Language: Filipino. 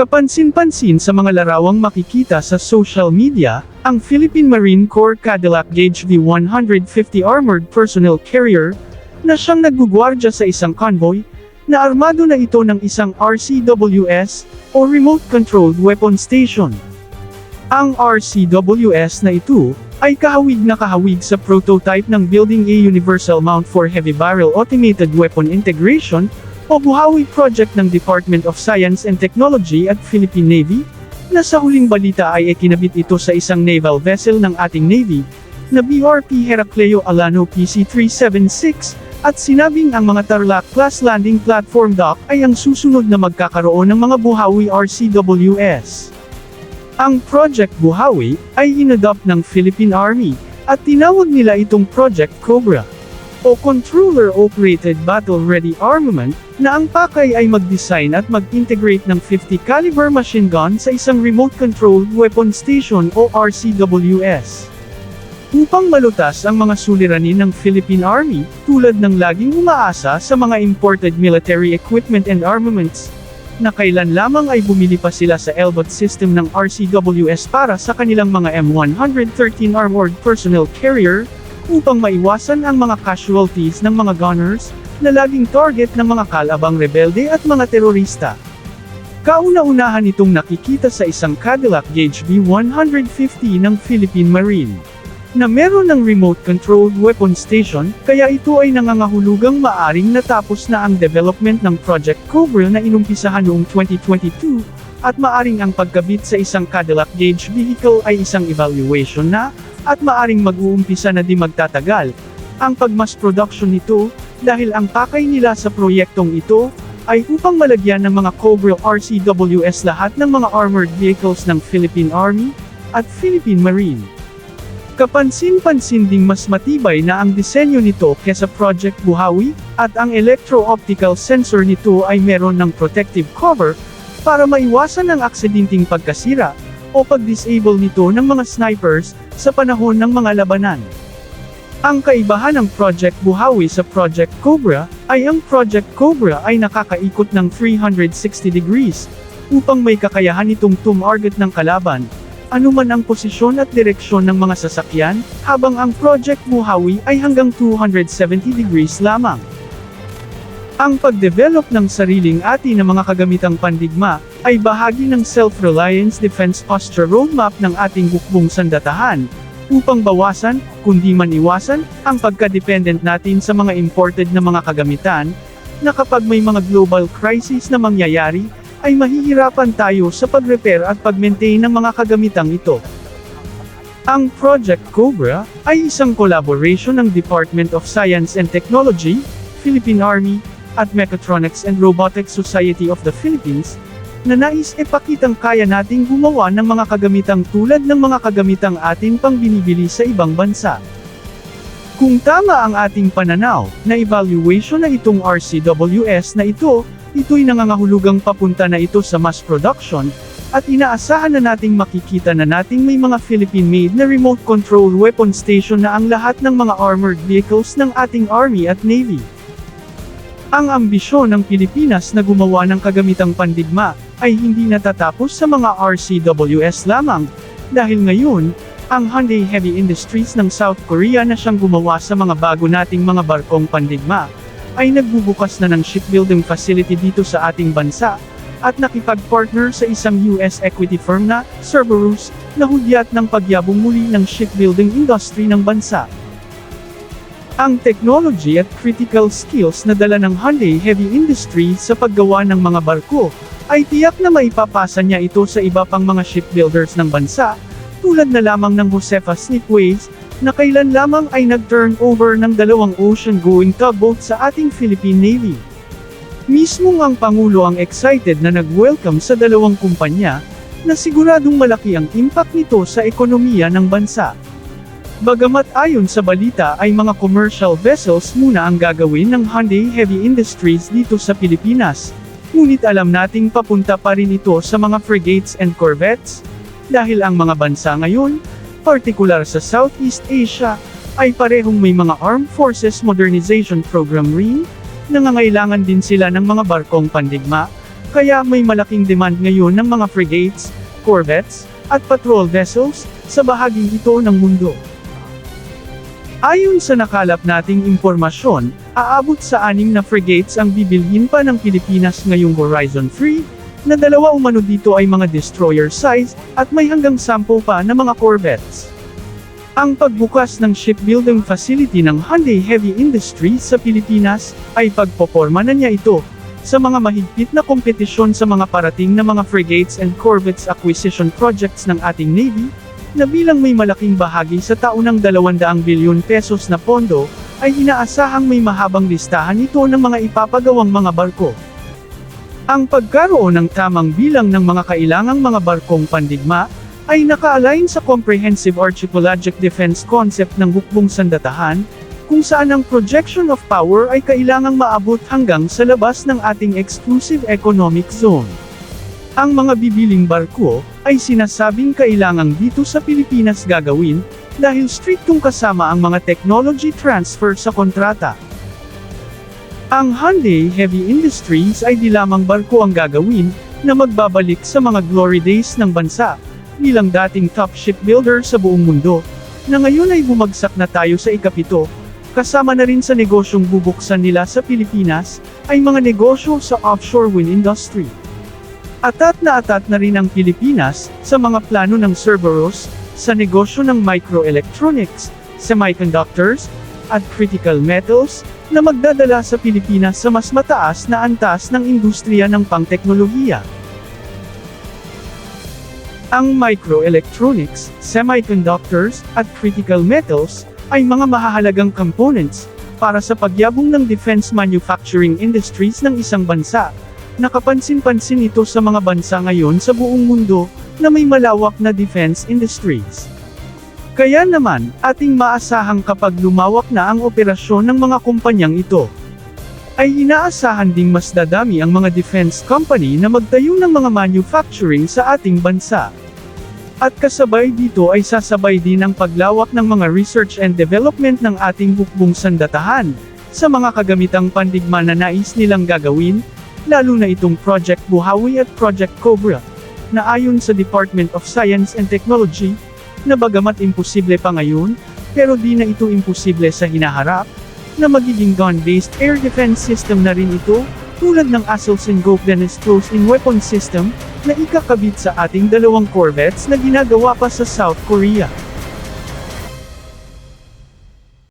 Kapansin-pansin sa mga larawang makikita sa social media, ang Philippine Marine Corps Cadillac Gauge V150 Armored Personnel Carrier, na siyang naggugwardya sa isang convoy, na armado na ito ng isang RCWS, o Remote Controlled Weapon Station. Ang RCWS na ito, ay kahawig na kahawig sa prototype ng Building a Universal Mount for Heavy Barrel Automated Weapon Integration, o Buhawi project ng Department of Science and Technology at Philippine Navy, na sa huling balita ay ikinabit ito sa isang naval vessel ng ating Navy, na BRP Heracleo Alano PC-376, at sinabing ang mga Tarlac-class landing platform dock ay ang susunod na magkakaroon ng mga Buhawi RCWS. Ang Project Buhawi ay inadopt ng Philippine Army, at tinawag nila itong Project Cobra, o Controller Operated Battle Ready Armament, na ang pakay ay mag-design at mag-integrate ng 50 caliber machine gun sa isang Remote Controlled Weapon Station o RCWS. Upang malutas ang mga suliranin ng Philippine Army, tulad ng laging umaasa sa mga imported military equipment and armaments, na kailan lamang ay bumili pa sila sa LBOT system ng RCWS para sa kanilang mga M113 Armored Personnel Carrier, upang maiwasan ang mga casualties ng mga gunners, na laging target ng mga kalabang rebelde at mga terorista. Kauna-unahan itong nakikita sa isang Cadillac Gauge V150 ng Philippine Marine, na meron ng remote-controlled weapon station, kaya ito ay nangangahulugang maaring natapos na ang development ng Project Cobra na inumpisahan noong 2022, at maaring ang pagkabit sa isang Cadillac Gauge vehicle ay isang evaluation na, at maaring mag-uumpisa na di magtatagal, ang pag-mass production nito, dahil ang pakay nila sa proyektong ito, ay upang malagyan ng mga Cobra RCWS lahat ng mga armored vehicles ng Philippine Army, at Philippine Marine. Kapansin-pansin ding mas matibay na ang disenyo nito kesa Project Buhawi, at ang electro-optical sensor nito ay meron ng protective cover, para maiwasan ang aksidenteng pagkasira, o pag-disable nito ng mga snipers, sa panahon ng mga labanan. Ang kaibahan ng Project Buhawi sa Project Cobra, ay ang Project Cobra ay nakakaikot ng 360 degrees, upang may kakayahan itong tumarget ng kalaban, anuman ang posisyon at direksyon ng mga sasakyan, habang ang Project Buhawi ay hanggang 270 degrees lamang. Ang pagdevelop ng sariling atin ng mga kagamitang pandigma, ay bahagi ng Self-Reliance Defense Posture Roadmap ng ating hukbong sandatahan, upang bawasan, kundi man iwasan, ang pagka-dependent natin sa mga imported na mga kagamitan, na kapag may mga global crisis na mangyayari, ay mahihirapan tayo sa pag-repair at pag-maintain ng mga kagamitang ito. Ang Project Cobra, ay isang collaboration ng Department of Science and Technology, Philippine Army, at Mechatronics and Robotics Society of the Philippines, na nais ipakitang kaya nating gumawa ng mga kagamitang tulad ng mga kagamitang atin pang binibili sa ibang bansa. Kung tama ang ating pananaw, na evaluation na itong RCWS na ito'y nangangahulugang papunta na ito sa mass production, at inaasahan na nating makikita na nating may mga Philippine-made na remote-controlled weapon station na ang lahat ng mga armored vehicles ng ating Army at Navy. Ang ambisyon ng Pilipinas na gumawa ng kagamitang pandigma, ay hindi natatapos sa mga RCWS lamang, dahil ngayon, ang Hyundai Heavy Industries ng South Korea na siyang gumawa sa mga bago nating mga barkong pandigma, ay nagbubukas na ng shipbuilding facility dito sa ating bansa, at nakipag-partner sa isang US equity firm na, Cerberus, na hudyat ng pagyabong muli ng shipbuilding industry ng bansa. Ang technology at critical skills na dala ng Hyundai Heavy Industries sa paggawa ng mga barko, ay tiyak na maipapasa niya ito sa iba pang mga shipbuilders ng bansa, tulad na lamang ng Josefa Slipways, na kailan lamang ay nag-turnover ng 2 ocean-going tugboat sa ating Philippine Navy. Mismong ang Pangulo ang excited na nag-welcome sa 2 kumpanya, na siguradong malaki ang impact nito sa ekonomiya ng bansa. Bagamat ayon sa balita ay mga commercial vessels muna ang gagawin ng Hyundai Heavy Industries dito sa Pilipinas, ngunit alam nating papunta pa rin ito sa mga frigates and corvettes, dahil ang mga bansa ngayon, partikular sa Southeast Asia, ay parehong may mga Armed Forces Modernization Program rin, nangangailangan din sila ng mga barkong pandigma, Kaya may malaking demand ngayon ng mga frigates, corvettes, at patrol vessels, sa bahaging ito ng mundo. Ayon sa nakalap nating impormasyon, aabot sa 6 na frigates ang bibilhin pa ng Pilipinas ngayong Horizon 3, na 2 umano dito ay mga destroyer size, at may hanggang 10 pa na mga corvettes. Ang pagbukas ng shipbuilding facility ng Hyundai Heavy Industries sa Pilipinas, ay pagpoporma na niya ito, sa mga mahigpit na kompetisyon sa mga parating na mga frigates and corvettes acquisition projects ng ating Navy, na bilang may malaking bahagi sa taunang 200 bilyon pesos na pondo, ay inaasahang may mahabang listahan ito ng mga ipapagawang mga barko. Ang pagkaroon ng tamang bilang ng mga kailangang mga barkong pandigma, ay naka-align sa Comprehensive Archipelagic Defense Concept ng Hukbong Sandatahan, kung saan ang projection of power ay kailangang maabot hanggang sa labas ng ating exclusive economic zone. Ang mga bibiling barko, ay sinasabing kailangang dito sa Pilipinas gagawin, dahil striktong kasama ang mga technology transfer sa kontrata. Ang Hyundai Heavy Industries ay di lamang barko ang gagawin, na magbabalik sa mga glory days ng bansa, bilang dating top shipbuilder sa buong mundo, na ngayon ay bumagsak na tayo sa ika-7, kasama na rin sa negosyong bubuksan nila sa Pilipinas, ay mga negosyo sa offshore wind industry. Atat na rin ang Pilipinas, sa mga plano ng Cerberus, sa negosyo ng microelectronics, semiconductors, at critical metals, na magdadala sa Pilipinas sa mas mataas na antas ng industriya ng pangteknolohiya. Ang microelectronics, semiconductors, at critical metals, ay mga mahahalagang components, para sa pagyabong ng defense manufacturing industries ng isang bansa. Nakapansin-pansin ito sa mga bansa ngayon sa buong mundo, na may malawak na defense industries. Kaya naman, ating maasahang kapag lumawak na ang operasyon ng mga kumpanyang ito, ay inaasahan ding mas dadami ang mga defense company na magtayo ng mga manufacturing sa ating bansa. At kasabay dito ay sasabay din ang paglawak ng mga research and development ng ating hukbong sandatahan, sa mga kagamitang pandigma na nais nilang gagawin, lalo na itong Project Buhawi at Project Cobra, na ayon sa Department of Science and Technology, na bagamat imposible pa ngayon, pero di na ito imposible sa hinaharap, na magiging gun-based air defense system na rin ito, tulad ng Aselson-Gokdanes close-in weapon system, na ikakabit sa ating 2 corvettes na ginagawa pa sa South Korea.